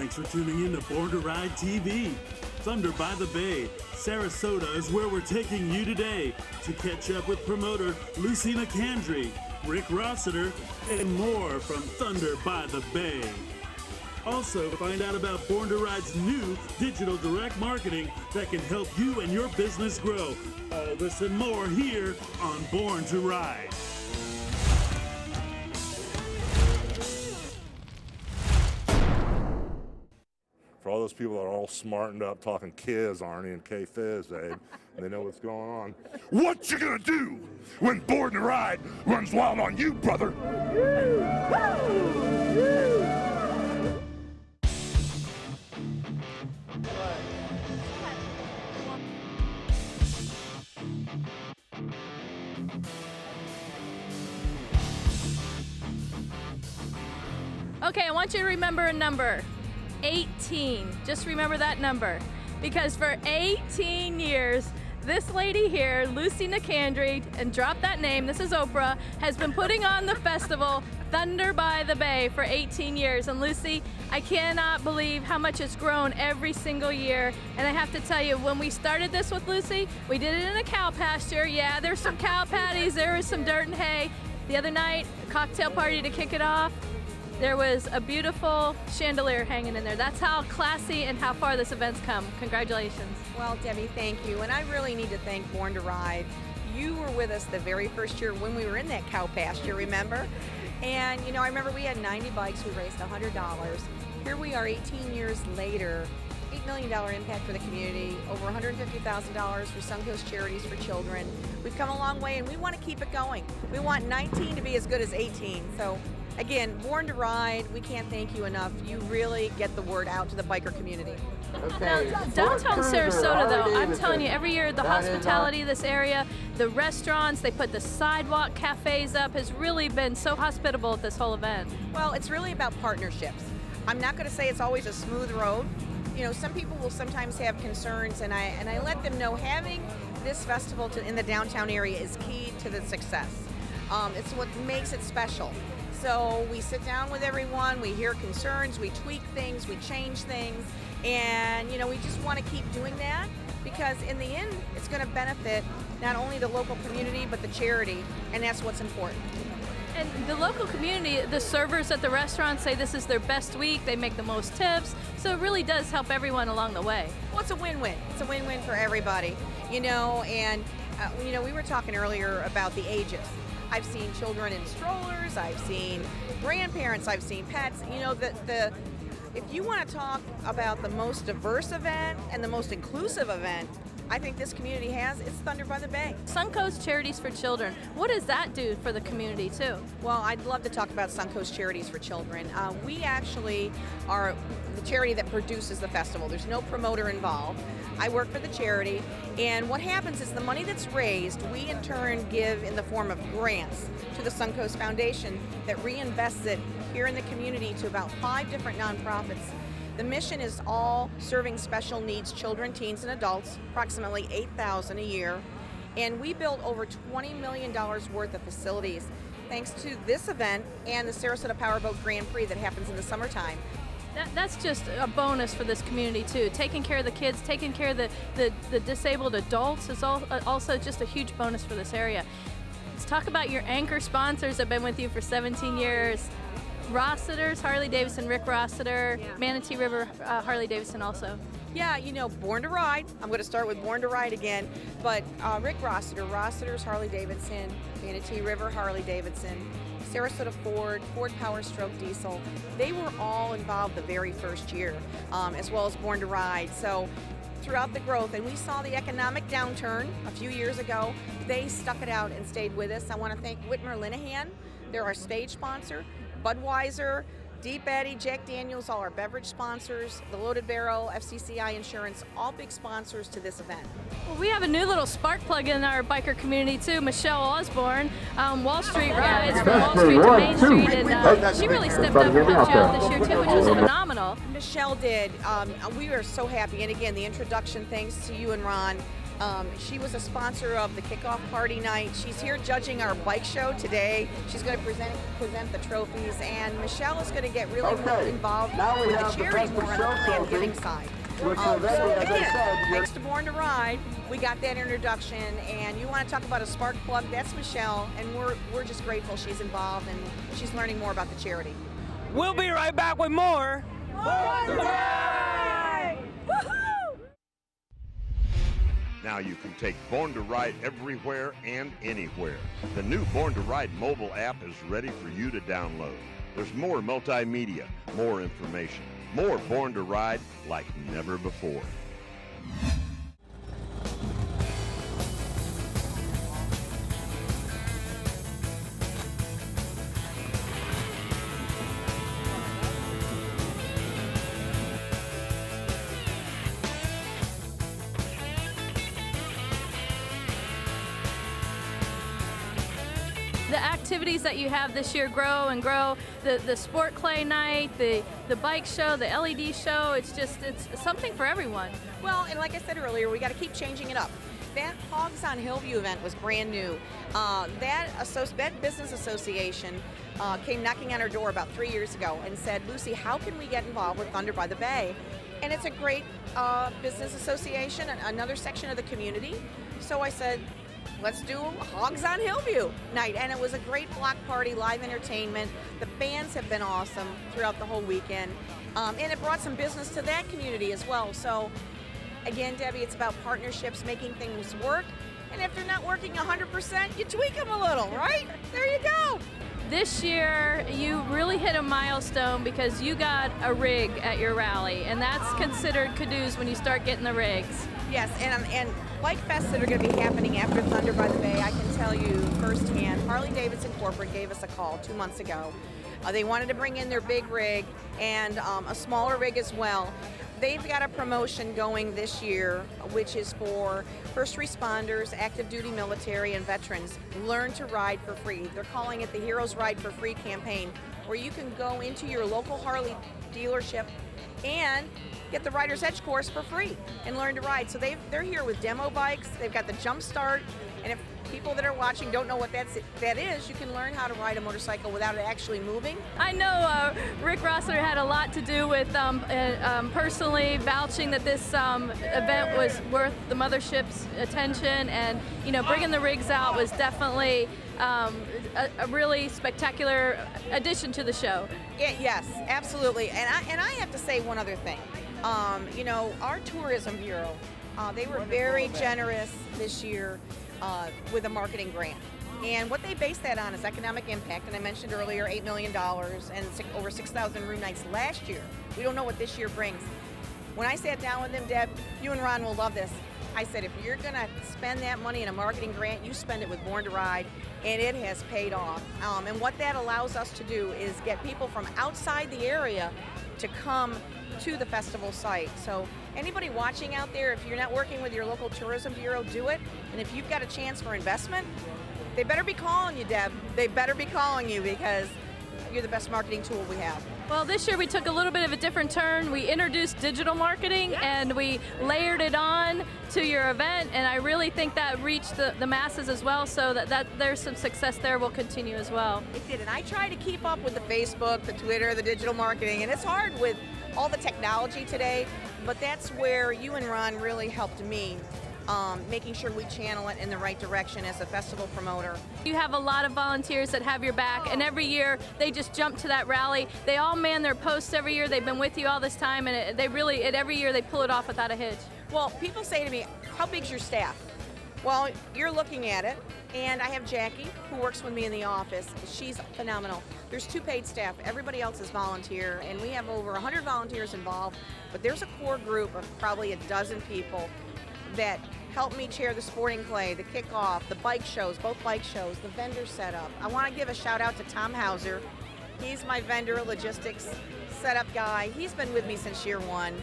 Thanks for tuning in to Born to Ride TV. Thunder by the Bay, Sarasota is where we're taking you today to catch up with promoter Lucy McAndry, Rick Rossiter, and more from Thunder by the Bay. Also, find out about Born to Ride's new digital direct marketing that can help you and your business grow. All this and more here on Born to Ride. For all those people that are all smartened up talking Kiz, Arnie, and K-Fizz, they know what's going on. What you gonna do when Born to Ride runs wild on you, brother? Okay, I want you to remember a number. 18. Just remember that number. Because for 18 years, this lady here, Lucy McAndry, and drop that name, this is Oprah, has been putting on the festival Thunder by the Bay for 18 years. And Lucy, I cannot believe how much it's grown every single year. And I have to tell you, when we started this with Lucy, we did it in a cow pasture. Yeah, there's some cow patties, there was some dirt and hay. The other night, a cocktail party to kick it off. There was a beautiful chandelier hanging in there. That's how classy and how far this event's come. Congratulations. Well, Debbie, thank you. And I really need to thank Born to Ride. You were with us the very first year when we were in that cow pasture, remember? And, you know, I remember we had 90 bikes. We raised $100. Here we are 18 years later, $8 million impact for the community, over $150,000 for Suncoast Charities for Children. We've come a long way, and we want to keep it going. We want 19 to be as good as 18. So, again, Born to Ride, we can't thank you enough. You really get the word out to the biker community. Okay. Downtown Sarasota, though, I'm telling you, every year the hospitality of this area, the restaurants, they put the sidewalk cafes up, has really been so hospitable at this whole event. Well, it's really about partnerships. I'm not going to say it's always a smooth road. You know, some people will sometimes have concerns, and I let them know having this festival in the downtown area is key to the success. It's what makes it special. So we sit down with everyone, we hear concerns, we tweak things, we change things, and you know, we just want to keep doing that because in the end, it's going to benefit not only the local community, but the charity, and that's what's important. And the local community, the servers at the restaurant say this is their best week, they make the most tips, so it really does help everyone along the way. Well, it's a win-win. It's a win-win for everybody, you know, and you know, we were talking earlier about the ages. I've seen children in strollers, I've seen grandparents, I've seen pets. You know, if you want to talk about the most diverse event and the most inclusive event, I think this community has, it's Thunder by the Bay. Suncoast Charities for Children, what does that do for the community too? Well, I'd love to talk about Suncoast Charities for Children. We actually are the charity that produces the festival. There's no promoter involved. I work for the charity, and what happens is the money that's raised, we in turn give in the form of grants to the Suncoast Foundation that reinvests it here in the community to about 5 different nonprofits. The mission is all serving special needs children, teens, and adults, approximately 8,000 a year, and we built over $20 million worth of facilities thanks to this event and the Sarasota Powerboat Grand Prix that happens in the summertime. That's just a bonus for this community too. Taking care of the kids, taking care of the disabled adults is also just a huge bonus for this area. Let's talk about your anchor sponsors that have been with you for 17 years. Rossiter's, Harley Davidson, Rick Rossiter, yeah. Manatee River, Harley Davidson also. Yeah, you know, Born to Ride. I'm going to start with Born to Ride again, but Rick Rossiter, Rossiter's Harley Davidson, Manatee River, Harley Davidson, Sarasota Ford, Ford Power Stroke Diesel, they were all involved the very first year, as well as Born to Ride. So throughout the growth, and we saw the economic downturn a few years ago, they stuck it out and stayed with us. I want to thank Whitmer Linehan, they're our stage sponsor, Budweiser, Deep Eddy, Jack Daniels, all our beverage sponsors, the Loaded Barrel, FCCI Insurance, all big sponsors to this event. Well, we have a new little spark plug in our biker community too, Michelle Osborne, Wall Street Rides from Wall Street to Main Street, and she really stepped up and helped you out this year too, which was phenomenal. Michelle did. We are so happy, and again, the introduction, thanks to you and Ron, She was a sponsor of the kickoff party night. She's here judging our bike show today. She's going to present the trophies, and Michelle is going to get really more involved with the charity more on the plan giving side. So again, thanks to Born to Ride, we got that introduction, and you want to talk about a spark plug, that's Michelle, and we're just grateful she's involved and she's learning more about the charity. We'll be right back with more. Born to Ride! Woohoo! Now you can take Born to Ride everywhere and anywhere. The new Born to Ride mobile app is ready for you to download. There's more multimedia, more information, more Born to Ride like never before. The activities that you have this year grow and grow. The sport clay night, the bike show, the LED show, it's something for everyone. Well, and like I said earlier, we got to keep changing it up. That Hogs on Hillview event was brand new. That business association came knocking on our door about 3 years ago and said, Lucy, how can we get involved with Thunder by the Bay? And it's a great business association, another section of the community. So I said, let's do Hogs on Hillview night. And it was a great block party, live entertainment. The bands have been awesome throughout the whole weekend. And it brought some business to that community as well. So again, Debbie, it's about partnerships, making things work. And if they're not working 100%, you tweak them a little, right? There you go. This year, you really hit a milestone because you got a rig at your rally, and that's considered kudos when you start getting the rigs. Yes, and bike fests that are going to be happening after Thunder by the Bay, I can tell you firsthand, Harley-Davidson Corporate gave us a call 2 months ago. They wanted to bring in their big rig and a smaller rig as well. They've got a promotion going this year, which is for first responders, active duty military, and veterans. Learn to ride for free. They're calling it the Heroes Ride for Free campaign, where you can go into your local Harley dealership and get the Rider's Edge course for free and learn to ride. So they're here with demo bikes. They've got the Jump Start, and if people that are watching don't know what that is, you can learn how to ride a motorcycle without it actually moving. I know Rick Rossiter had a lot to do with personally vouching that this event was worth the mothership's attention, and bringing the rigs out was definitely a really spectacular addition to the show. Yes, absolutely. And I have to say one other thing. Our tourism bureau, they were very generous this year with a marketing grant. And what they base that on is economic impact. And I mentioned earlier, $8 million and over 6,000 room nights last year. We don't know what this year brings. When I sat down with them, Deb, you and Ron will love this. I said, if you're going to spend that money in a marketing grant, you spend it with Born to Ride, and it has paid off. And what that allows us to do is get people from outside the area to come to the festival site. So anybody watching out there, if you're not working with your local tourism bureau, do it. And if you've got a chance for investment, they better be calling you, Deb. They better be calling you, because you're the best marketing tool we have. Well, this year we took a little bit of a different turn. We introduced digital marketing, and we layered it on to your event, and I really think that reached the masses as well, so that there's some success there will continue as well. It did, and I try to keep up with the Facebook, the Twitter, the digital marketing, and it's hard with all the technology today, but that's where you and Ron really helped me, making sure we channel it in the right direction as a festival promoter. You have a lot of volunteers that have your back, and every year they just jump to that rally. They all man their posts every year. They've been with you all this time, and every year they pull it off without a hitch. Well, people say to me, how big's your staff? Well, you're looking at it, and I have Jackie, who works with me in the office. She's phenomenal. There's 2 paid staff. Everybody else is volunteer, and we have over 100 volunteers involved, but there's a core group of probably a dozen people that help me chair the sporting clay, the kickoff, the bike shows, both bike shows, the vendor setup. I want to give a shout out to Tom Hauser. He's my vendor logistics setup guy. He's been with me since year 1.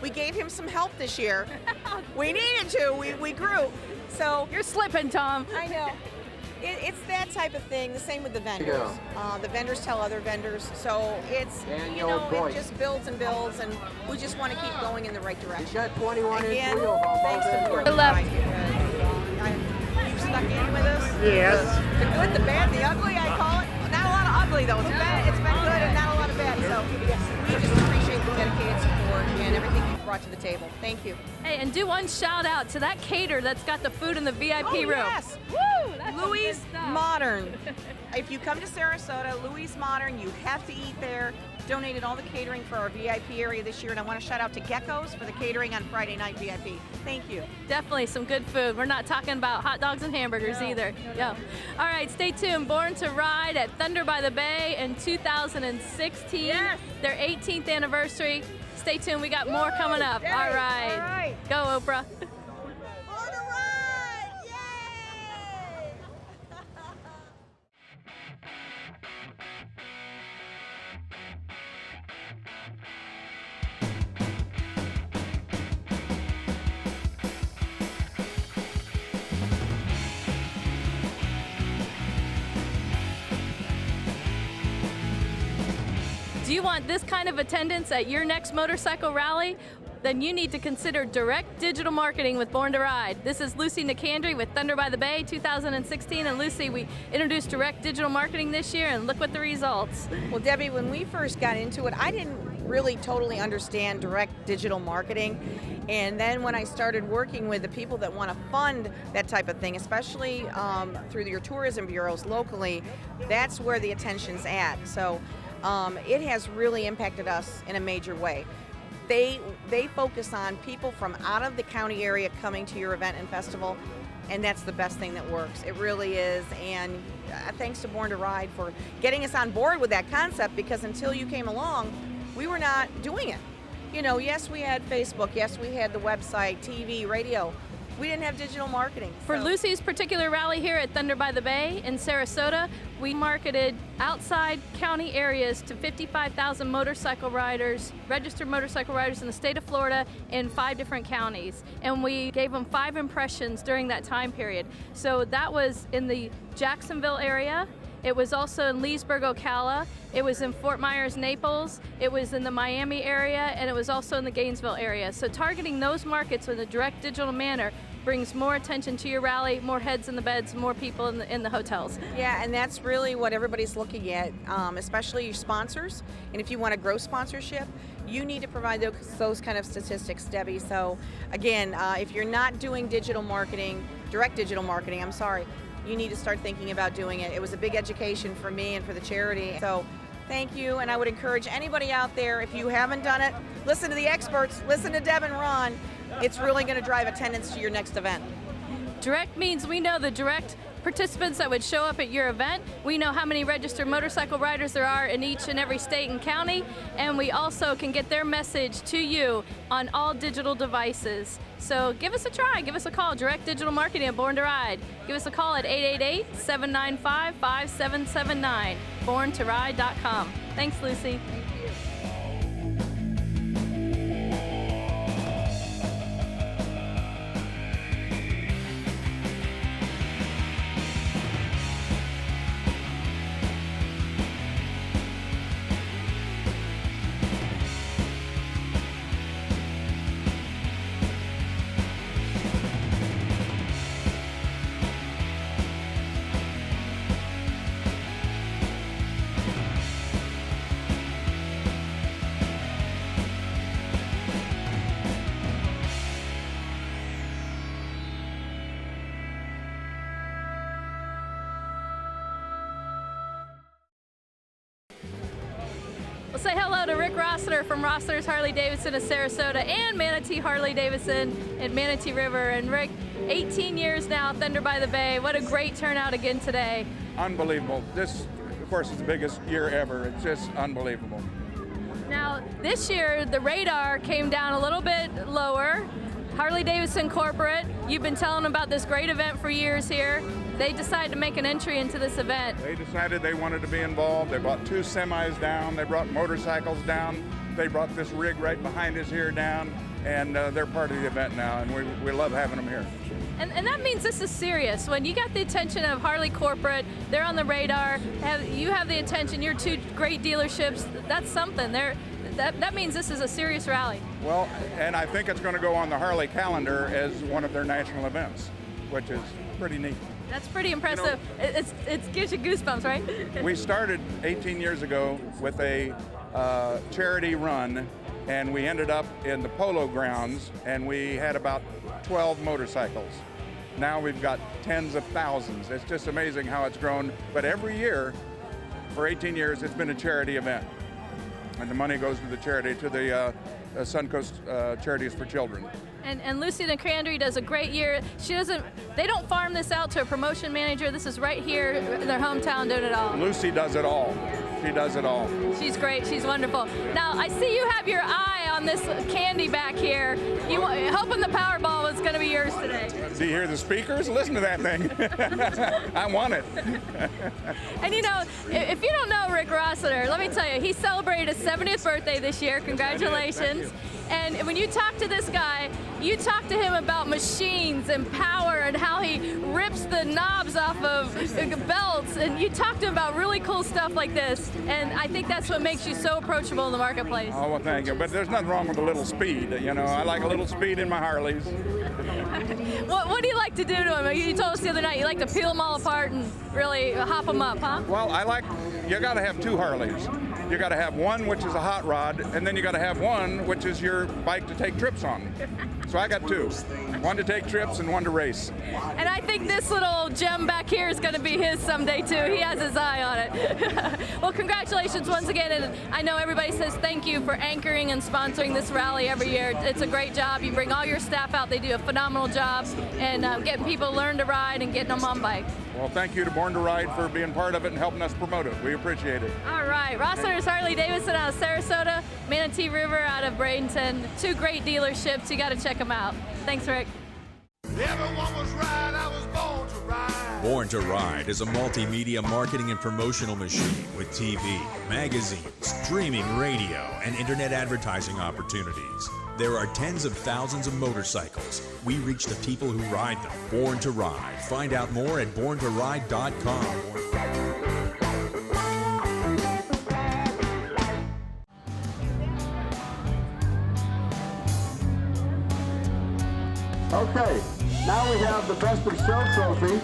We gave him some help this year. We needed to. We grew. So you're slipping, Tom. I know. It's that type of thing. The same with the vendors. The vendors tell other vendors. So it's, it just builds and builds, and we just want to keep going in the right direction. You got 21 Again, inch wheels on thanks both to ends. Board and Ride. You stuck in with us? Yes. The good, the bad, the ugly, I call it. Not a lot of ugly, though. It's been good and not a lot of bad. So we just appreciate the dedicated support and everything you've brought to the table. Thank you. Hey, and do one shout out to that caterer that's got the food in the VIP room. Yes. Woo! That's some Louis good stuff. Modern. If you come to Sarasota, Louis Modern, you have to eat there. Donated all the catering for our VIP area this year, and I want to shout out to Gecko's for the catering on Friday night VIP. Thank you. Definitely some good food. We're not talking about hot dogs and hamburgers either. Yeah. All right, stay tuned. Born to Ride at Thunder by the Bay in 2016. Yes. Their 18th anniversary. Stay tuned. We got more coming up. Yay. All right. All right. Go, Oprah. Born to Ride! Yay! Do you want this kind of attendance at your next motorcycle rally? Then you need to consider direct digital marketing with Born to Ride. This is Lucy Nicandri with Thunder by the Bay 2016. And Lucy, we introduced direct digital marketing this year, and look what the results. Well, Debbie, when we first got into it, I didn't really totally understand direct digital marketing. And then when I started working with the people that want to fund that type of thing, especially through your tourism bureaus locally, that's where the attention's at. So it has really impacted us in a major way. They focus on people from out of the county area coming to your event and festival, and that's the best thing that works. It really is, and thanks to Born to Ride for getting us on board with that concept, because until you came along, we were not doing it. You know, yes, we had Facebook, yes, we had the website, TV, radio. We didn't have digital marketing. For so- Lucy's particular rally here at Thunder by the Bay in Sarasota, we marketed outside county areas to 55,000 motorcycle riders, registered motorcycle riders in the state of Florida in 5 different counties. And we gave them 5 impressions during that time period. So that was in the Jacksonville area. It was also in Leesburg, Ocala. It was in Fort Myers, Naples. It was in the Miami area, and it was also in the Gainesville area. So targeting those markets in a direct digital manner brings more attention to your rally, more heads in the beds, more people in the hotels. Yeah, and that's really what everybody's looking at, especially your sponsors. And if you want to grow sponsorship, you need to provide those kind of statistics, Debbie. So again, if you're not doing digital marketing, direct digital marketing, you need to start thinking about doing it. It was a big education for me and for the charity. So thank you, and I would encourage anybody out there, if you haven't done it, listen to the experts, listen to Deb and Ron. It's really going to drive attendance to your next event. Direct means we know the direct participants that would show up at your event. We know how many registered motorcycle riders there are in each and every state and county, and we also can get their message to you on all digital devices. So give us a try, give us a call, Direct Digital Marketing at Born to Ride. Give us a call at 888-795-5779, borntoride.com. Thanks, Lucy. We'll say hello to Rick Rossiter from Rossiter's Harley Davidson of Sarasota and Manatee Harley Davidson at Manatee River. And Rick, 18 years now, Thunder by the Bay. What a great turnout again today. Unbelievable. This, of course, is the biggest year ever. It's just unbelievable. Now, this year, the radar came down a little bit lower. Harley Davidson Corporate, you've been telling them about this great event for years here. They decided to make an entry into this event. They decided they wanted to be involved. They brought 2 semis down. They brought motorcycles down. They brought this rig right behind us here down, and they're part of the event now, and we love having them here. And that means this is serious. When you got the attention of Harley Corporate, they're on the radar, you have the attention, your two great dealerships, that's something. That means this is a serious rally. Well, and I think it's going to go on the Harley calendar as one of their national events, which is pretty neat. That's pretty impressive. It gives you goosebumps, right? We started 18 years ago with a charity run, and we ended up in the polo grounds, and we had about 12 motorcycles. Now we've got tens of thousands. It's just amazing how it's grown. But every year, for 18 years, it's been a charity event. And the money goes to the charity, to the Suncoast Charities for Children. And Lucy Nicandri does a great year. They don't farm this out to a promotion manager. This is right here in their hometown doing it all. Lucy does it all. She does it all. She's great. She's wonderful. Now, I see you have your eye on this candy back here. You hoping the Powerball was going to be yours today. Do you hear the speakers? Listen to that thing. I want it. And you know, if you don't know Rick Rossiter, let me tell you, he celebrated his 70th birthday this year. Congratulations. And when you talk to this guy, you talk to him about machines and power and how he rips the knobs off of belts, and you talk to him about really cool stuff like this. And I think that's what makes you so approachable in the marketplace. Oh, well, thank you. But there's nothing wrong with a little speed. You know, I like a little speed in my Harleys. What do you like to do to them? You told us the other night you like to peel them all apart and really hop them up, huh? Well, you got to have two Harleys. You got to have one which is a hot rod, and then you got to have one which is your bike to take trips on. So I got two, one to take trips and one to race. And I think this little gem back here is going to be his someday too. He has his eye on it. Well, congratulations once again, and I know everybody says thank you for anchoring and sponsoring this rally every year. It's a great job. You bring all your staff out. They do a phenomenal job, and getting people to learn to ride and getting them on bikes. Well, thank you to Born to Ride for being part of it and helping us promote it. We appreciate it. All right, Rossiter's Harley Davidson out of Sarasota, Manatee River out of Bradenton. Two great dealerships. You got to check them out. Thanks, Rick. Everyone was right, I was born to ride. Born to Ride is a multimedia marketing and promotional machine with TV, magazines, streaming radio, and internet advertising opportunities. There are tens of thousands of motorcycles. We reach the people who ride them. Born to Ride. Find out more at borntoride.com. Okay, now we have the Best of Show trophy,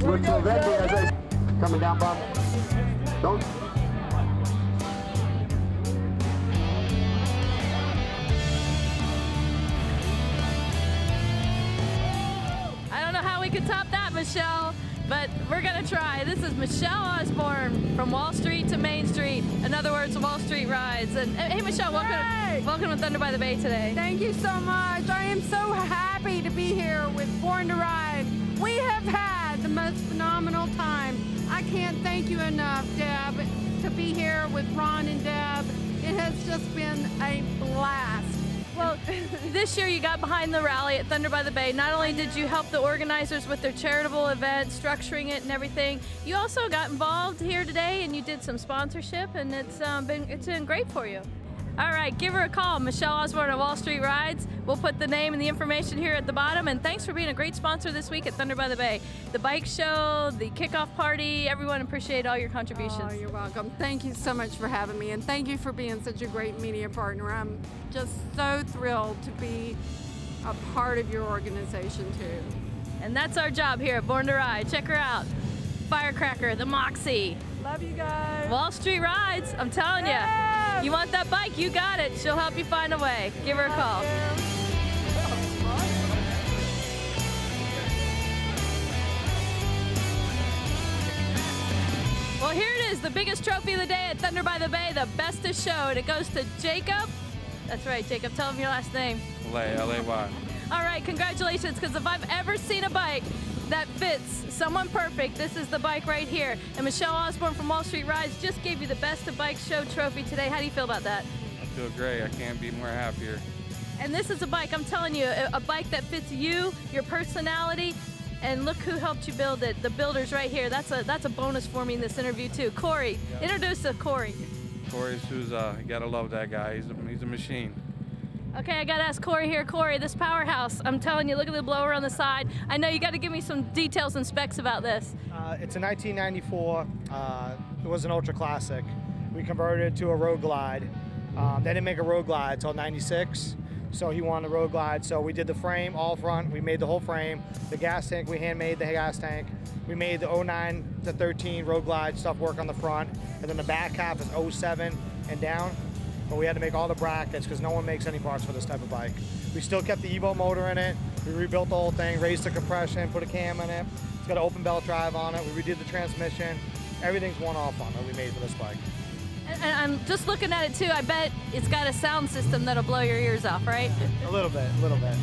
which will then be, as I... Coming down, Bob? Don't... I don't know how we could top that, Michelle, but we're going to try. This is Michelle Osborne from Wall Street to Main Street. In other words, Wall Street Rides. And hey, Michelle, welcome to Thunder by the Bay today. Thank you so much. I am so happy to be here with Born to Ride. We have had the most phenomenal time. I can't thank you enough, Deb, to be here with Ron and Deb. It has just been a blast. Well, this year you got behind the rally at Thunder by the Bay. Not only did you help the organizers with their charitable event, structuring it and everything, you also got involved here today and you did some sponsorship, and it's been great for you. All right, give her a call, Michelle Osborne at Wall Street Rides. We'll put the name and the information here at the bottom. And thanks for being a great sponsor this week at Thunder by the Bay. The bike show, the kickoff party, everyone appreciate all your contributions. Oh, you're welcome. Thank you so much for having me, and thank you for being such a great media partner. I'm just so thrilled to be a part of your organization too. And that's our job here at Born to Ride. Check her out. Firecracker, the Moxie. Love you guys. Wall Street Rides, I'm telling you. You want that bike, you got it. She'll help you find a way. Give her a call. Well, here it is, the biggest trophy of the day at Thunder by the Bay, the Best of Show, and it goes to Jacob. That's right, Jacob, tell him your last name. L-A-Y. All right, congratulations, because if I've ever seen a bike that fits someone perfect, this is the bike right here. And Michelle Osborne from Wall Street Rides just gave you the Best of Bike Show trophy today. How do you feel about that? I feel great. I can't be more happier. And this is a bike, I'm telling you, a bike that fits you, your personality, and look who helped you build it. The builders right here. That's a bonus for me in this interview too. Corey, introduce to Corey. Corey's you gotta love that guy. He's a machine. Okay, I gotta ask Corey here. Corey, this powerhouse, I'm telling you, look at the blower on the side. I know you gotta give me some details and specs about this. It's a 1994. It was an ultra classic. We converted it to a road glide. They didn't make a road glide until 96, so he wanted a road glide. So we did the frame all front. We made the whole frame. The gas tank, we handmade the gas tank. We made the 09 to 13 road glide stuff work on the front, and then the back half is 07 and down. But we had to make all the brackets because no one makes any parts for this type of bike. We still kept the Evo motor in it. We rebuilt the whole thing, raised the compression, put a cam in it. It's got an open belt drive on it. We redid the transmission. Everything's one-off on it we made for this bike. And I'm just looking at it too. I bet it's got a sound system that'll blow your ears off, right? A little bit, a little bit.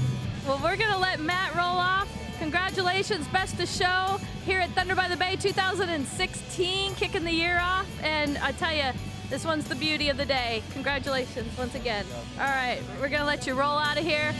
Well, we're gonna let Matt roll off. Congratulations, best of show here at Thunder by the Bay 2016, kicking the year off. And I tell you, this one's the beauty of the day. Congratulations once again. All right, we're gonna let you roll out of here.